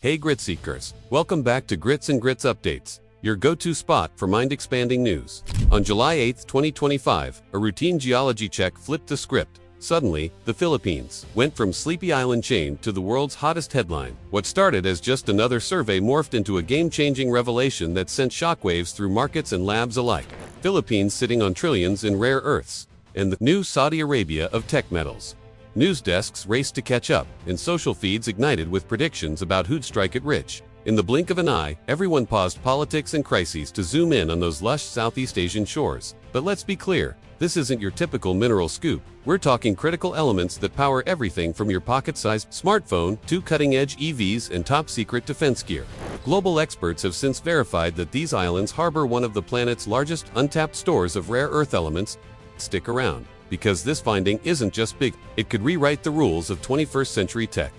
Hey Grit Seekers, welcome back to Grits and Grits Updates, your go-to spot for mind-expanding news. On July 8, 2025, a routine geology check flipped the script. Suddenly, the Philippines went from Sleepy Island chain to the world's hottest headline. What started as just another survey morphed into a game-changing revelation that sent shockwaves through markets and labs alike. Philippines sitting on trillions in rare earths, and the new Saudi Arabia of tech metals. News desks raced to catch up, and social feeds ignited with predictions about who'd strike it rich. In the blink of an eye, everyone paused politics and crises to zoom in on those lush Southeast Asian shores. But let's be clear, this isn't your typical mineral scoop. We're talking critical elements that power everything from your pocket-sized smartphone to cutting-edge EVs and top-secret defense gear. Global experts have since verified that these islands harbor one of the planet's largest untapped stores of rare earth elements. Stick around, because this finding isn't just big, it could rewrite the rules of 21st century tech.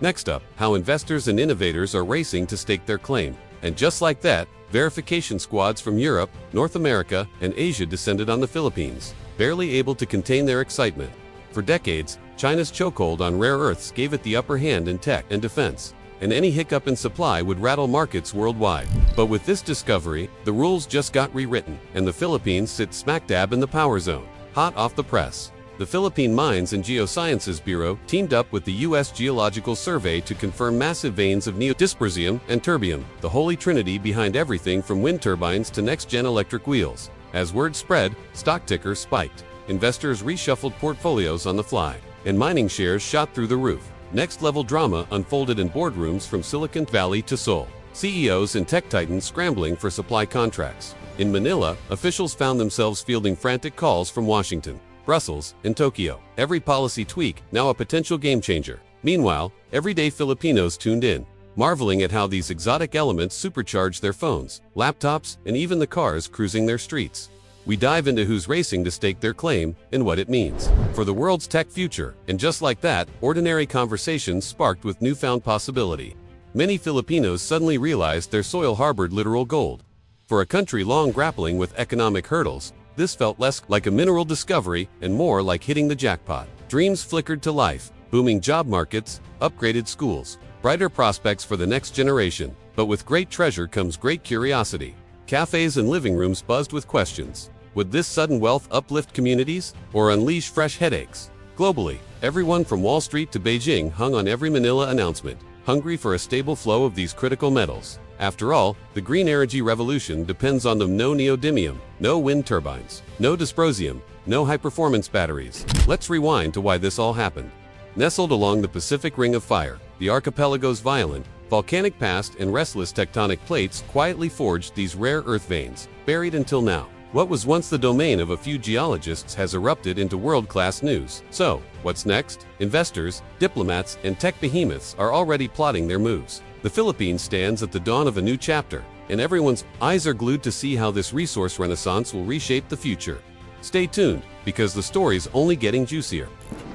Next up, how investors and innovators are racing to stake their claim. And just like that, verification squads from Europe, North America, and Asia descended on the Philippines, barely able to contain their excitement. For decades, China's chokehold on rare earths gave it the upper hand in tech and defense, and any hiccup in supply would rattle markets worldwide. But with this discovery, the rules just got rewritten, and the Philippines sit smack dab in the power zone. Hot off the press, the Philippine Mines and Geosciences Bureau teamed up with the U.S. Geological Survey to confirm massive veins of neodysprosium and terbium, the holy trinity behind everything from wind turbines to next-gen electric wheels. As word spread, stock tickers spiked, investors reshuffled portfolios on the fly, and mining shares shot through the roof. Next-level drama unfolded in boardrooms from Silicon Valley to Seoul. CEOs and tech titans scrambling for supply contracts. In Manila, officials found themselves fielding frantic calls from Washington, Brussels, and Tokyo. Every policy tweak now a potential game-changer. Meanwhile, everyday Filipinos tuned in, marveling at how these exotic elements supercharge their phones, laptops, and even the cars cruising their streets. We dive into who's racing to stake their claim and what it means for the world's tech future. And just like that, ordinary conversations sparked with newfound possibility. Many Filipinos suddenly realized their soil harbored literal gold. For a country long grappling with economic hurdles, this felt less like a mineral discovery and more like hitting the jackpot. Dreams flickered to life, booming job markets, upgraded schools, brighter prospects for the next generation. But with great treasure comes great curiosity. Cafes and living rooms buzzed with questions. Would this sudden wealth uplift communities or unleash fresh headaches? Globally, everyone from Wall Street to Beijing hung on every Manila announcement, hungry for a stable flow of these critical metals. After all, the green energy revolution depends on them. No neodymium, no wind turbines, no dysprosium, no high-performance batteries. Let's rewind to why this all happened. Nestled along the Pacific Ring of Fire, the archipelago's violent, volcanic past and restless tectonic plates quietly forged these rare earth veins, buried until now. What was once the domain of a few geologists has erupted into world-class news. So, what's next? Investors, diplomats, and tech behemoths are already plotting their moves. The Philippines stands at the dawn of a new chapter, and everyone's eyes are glued to see how this resource renaissance will reshape the future. Stay tuned, because the story's only getting juicier.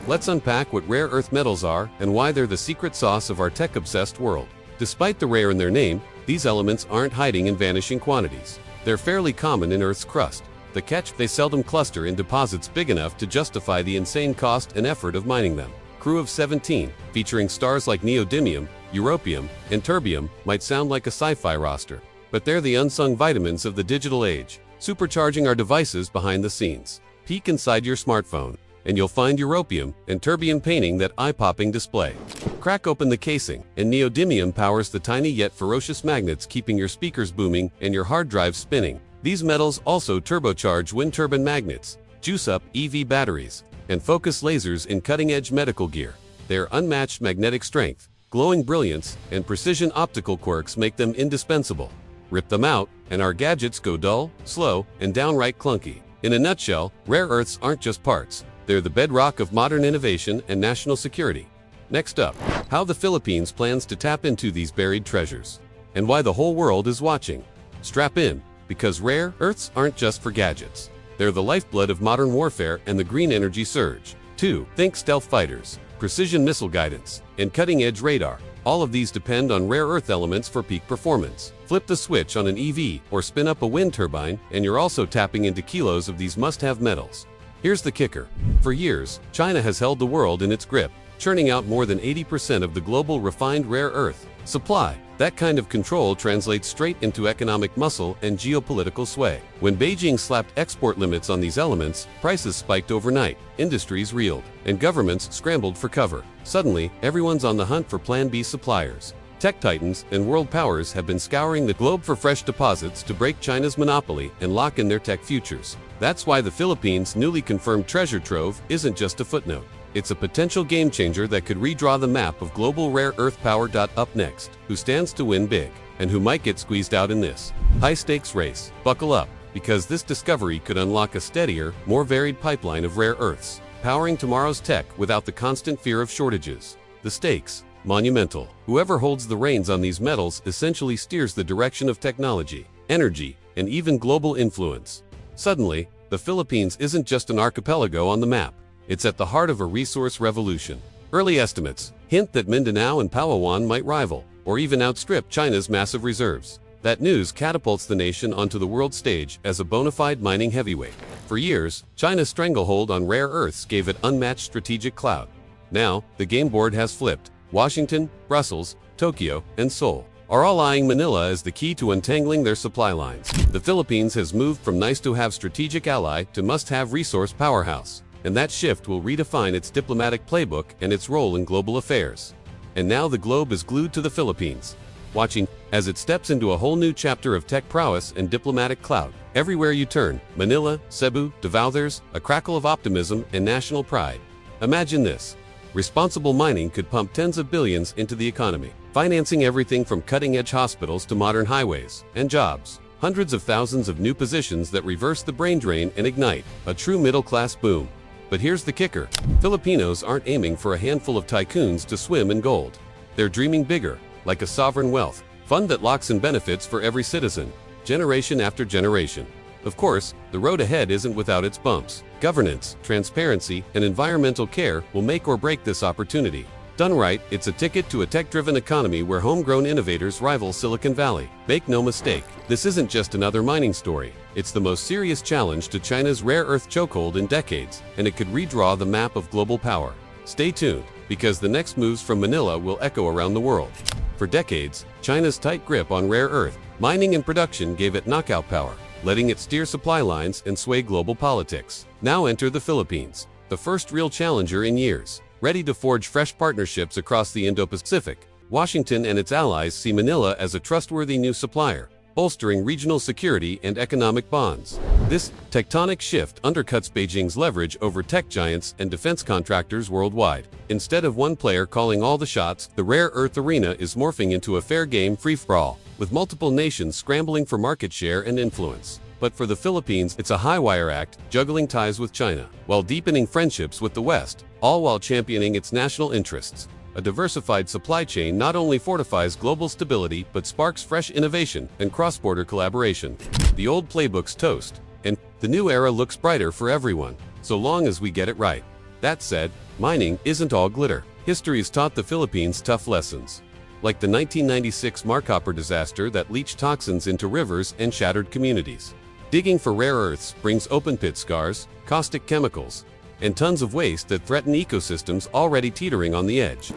Let's unpack what rare earth metals are and why they're the secret sauce of our tech-obsessed world. Despite the rare in their name, these elements aren't hiding in vanishing quantities. They're fairly common in Earth's crust. The catch: they seldom cluster in deposits big enough to justify the insane cost and effort of mining them. Crew of 17, featuring stars like neodymium, europium, and terbium, might sound like a sci-fi roster, but they're the unsung vitamins of the digital age, supercharging our devices behind the scenes. Peek inside your smartphone, and you'll find europium and terbium painting that eye-popping display. Crack open the casing, and neodymium powers the tiny yet ferocious magnets keeping your speakers booming and your hard drive spinning. These metals also turbocharge wind turbine magnets, juice up EV batteries, and focus lasers in cutting-edge medical gear. Their unmatched magnetic strength, glowing brilliance, and precision optical quirks make them indispensable. Rip them out, and our gadgets go dull, slow, and downright clunky. In a nutshell, rare earths aren't just parts. They're the bedrock of modern innovation and national security. Next up, how the Philippines plans to tap into these buried treasures, and why the whole world is watching. Strap in, because rare earths aren't just for gadgets. They're the lifeblood of modern warfare and the green energy surge. 2. Think stealth fighters, precision missile guidance, and cutting-edge radar. All of these depend on rare earth elements for peak performance. Flip the switch on an EV or spin up a wind turbine, and you're also tapping into kilos of these must-have metals. Here's the kicker. For years, China has held the world in its grip, churning out more than 80% of the global refined rare earth supply. That kind of control translates straight into economic muscle and geopolitical sway. When Beijing slapped export limits on these elements, prices spiked overnight, industries reeled, and governments scrambled for cover. Suddenly, everyone's on the hunt for Plan B suppliers. Tech titans and world powers have been scouring the globe for fresh deposits to break China's monopoly and lock in their tech futures. That's why the Philippines' newly confirmed treasure trove isn't just a footnote. It's a potential game changer that could redraw the map of global rare earth power. Up next, who stands to win big, and who might get squeezed out in this high-stakes race? Buckle up, because this discovery could unlock a steadier, more varied pipeline of rare earths, powering tomorrow's tech without the constant fear of shortages. The stakes, monumental. Whoever holds the reins on these metals essentially steers the direction of technology, energy, and even global influence. Suddenly, the Philippines isn't just an archipelago on the map. It's at the heart of a resource revolution. Early estimates hint that Mindanao and Palawan might rival, or even outstrip China's massive reserves. That news catapults the nation onto the world stage as a bona fide mining heavyweight. For years, China's stranglehold on rare earths gave it unmatched strategic clout. Now, the game board has flipped. Washington, Brussels, Tokyo, and Seoul are all eyeing Manila as the key to untangling their supply lines. The Philippines has moved from nice-to-have strategic ally to must-have resource powerhouse. And that shift will redefine its diplomatic playbook and its role in global affairs. And now the globe is glued to the Philippines, watching as it steps into a whole new chapter of tech prowess and diplomatic clout. Everywhere you turn, Manila, Cebu, Davao, there's a crackle of optimism and national pride. Imagine this. Responsible mining could pump tens of billions into the economy, financing everything from cutting-edge hospitals to modern highways and jobs. Hundreds of thousands of new positions that reverse the brain drain and ignite a true middle-class boom. But here's the kicker. Filipinos aren't aiming for a handful of tycoons to swim in gold. They're dreaming bigger, like a sovereign wealth fund that locks in benefits for every citizen, generation after generation. Of course, the road ahead isn't without its bumps. Governance, transparency, and environmental care will make or break this opportunity. Done right, it's a ticket to a tech-driven economy where homegrown innovators rival Silicon Valley. Make no mistake, this isn't just another mining story. It's the most serious challenge to China's rare earth chokehold in decades, and it could redraw the map of global power. Stay tuned, because the next moves from Manila will echo around the world. For decades, China's tight grip on rare earth mining and production gave it knockout power, letting it steer supply lines and sway global politics. Now enter the Philippines, the first real challenger in years. Ready to forge fresh partnerships across the Indo-Pacific, Washington and its allies see Manila as a trustworthy new supplier, bolstering regional security and economic bonds. This tectonic shift undercuts Beijing's leverage over tech giants and defense contractors worldwide. Instead of one player calling all the shots, the rare earth arena is morphing into a fair game free-for-all, with multiple nations scrambling for market share and influence. But for the Philippines, it's a high-wire act, juggling ties with China, while deepening friendships with the West, all while championing its national interests. A diversified supply chain not only fortifies global stability but sparks fresh innovation and cross-border collaboration. The old playbook's toast, and the new era looks brighter for everyone, so long as we get it right. That said, mining isn't all glitter. History's taught the Philippines tough lessons, like the 1996 Marcopper disaster that leached toxins into rivers and shattered communities. Digging for rare earths brings open-pit scars, caustic chemicals, and tons of waste that threaten ecosystems already teetering on the edge.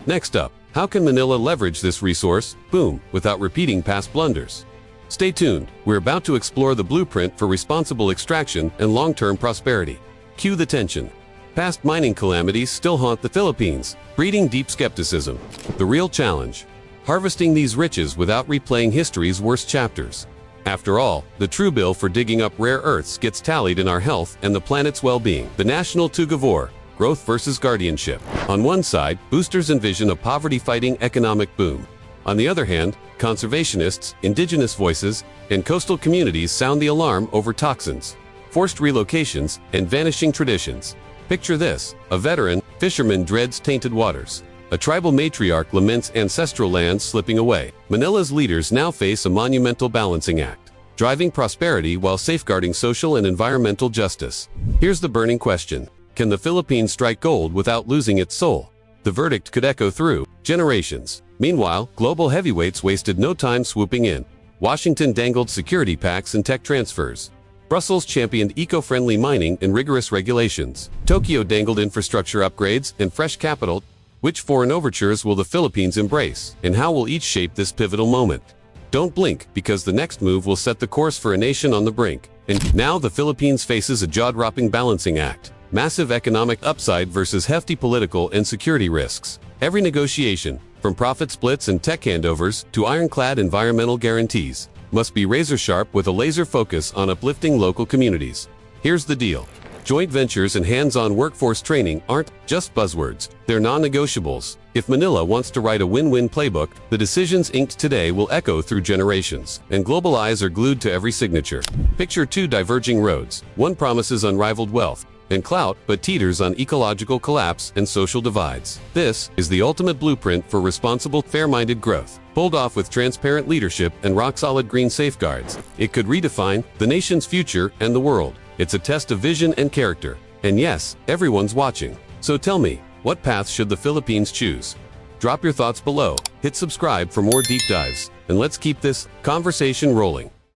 Next up, how can Manila leverage this resource, boom, without repeating past blunders? Stay tuned, we're about to explore the blueprint for responsible extraction and long-term prosperity. Cue the tension. Past mining calamities still haunt the Philippines, breeding deep skepticism. The real challenge: harvesting these riches without replaying history's worst chapters. After all, the true bill for digging up rare earths gets tallied in our health and the planet's well-being. The national tug-of-war, growth versus guardianship. On one side, boosters envision a poverty-fighting economic boom. On the other hand, conservationists, indigenous voices, and coastal communities sound the alarm over toxins, forced relocations, and vanishing traditions. Picture this: a veteran fisherman dreads tainted waters. A tribal matriarch laments ancestral lands slipping away. Manila's leaders now face a monumental balancing act, driving prosperity while safeguarding social and environmental justice. Here's the burning question: can the Philippines strike gold without losing its soul? The verdict could echo through generations. Meanwhile, global heavyweights wasted no time swooping in. Washington dangled security packs and tech transfers. Brussels championed eco-friendly mining and rigorous regulations. Tokyo dangled infrastructure upgrades and fresh capital Which foreign overtures will the Philippines embrace, and how will each shape this pivotal moment? Don't blink, because the next move will set the course for a nation on the brink. And now the Philippines faces a jaw-dropping balancing act. Massive economic upside versus hefty political and security risks. Every negotiation, from profit splits and tech handovers to ironclad environmental guarantees, must be razor-sharp with a laser focus on uplifting local communities. Here's the deal. Joint ventures and hands-on workforce training aren't just buzzwords, they're non-negotiables. If Manila wants to write a win-win playbook, the decisions inked today will echo through generations, and global eyes are glued to every signature. Picture two diverging roads. One promises unrivaled wealth and clout, but teeters on ecological collapse and social divides. This is the ultimate blueprint for responsible, fair-minded growth. Pulled off with transparent leadership and rock-solid green safeguards, it could redefine the nation's future and the world. It's a test of vision and character. And yes, everyone's watching. So tell me, what path should the Philippines choose? Drop your thoughts below, hit subscribe for more deep dives, and let's keep this conversation rolling.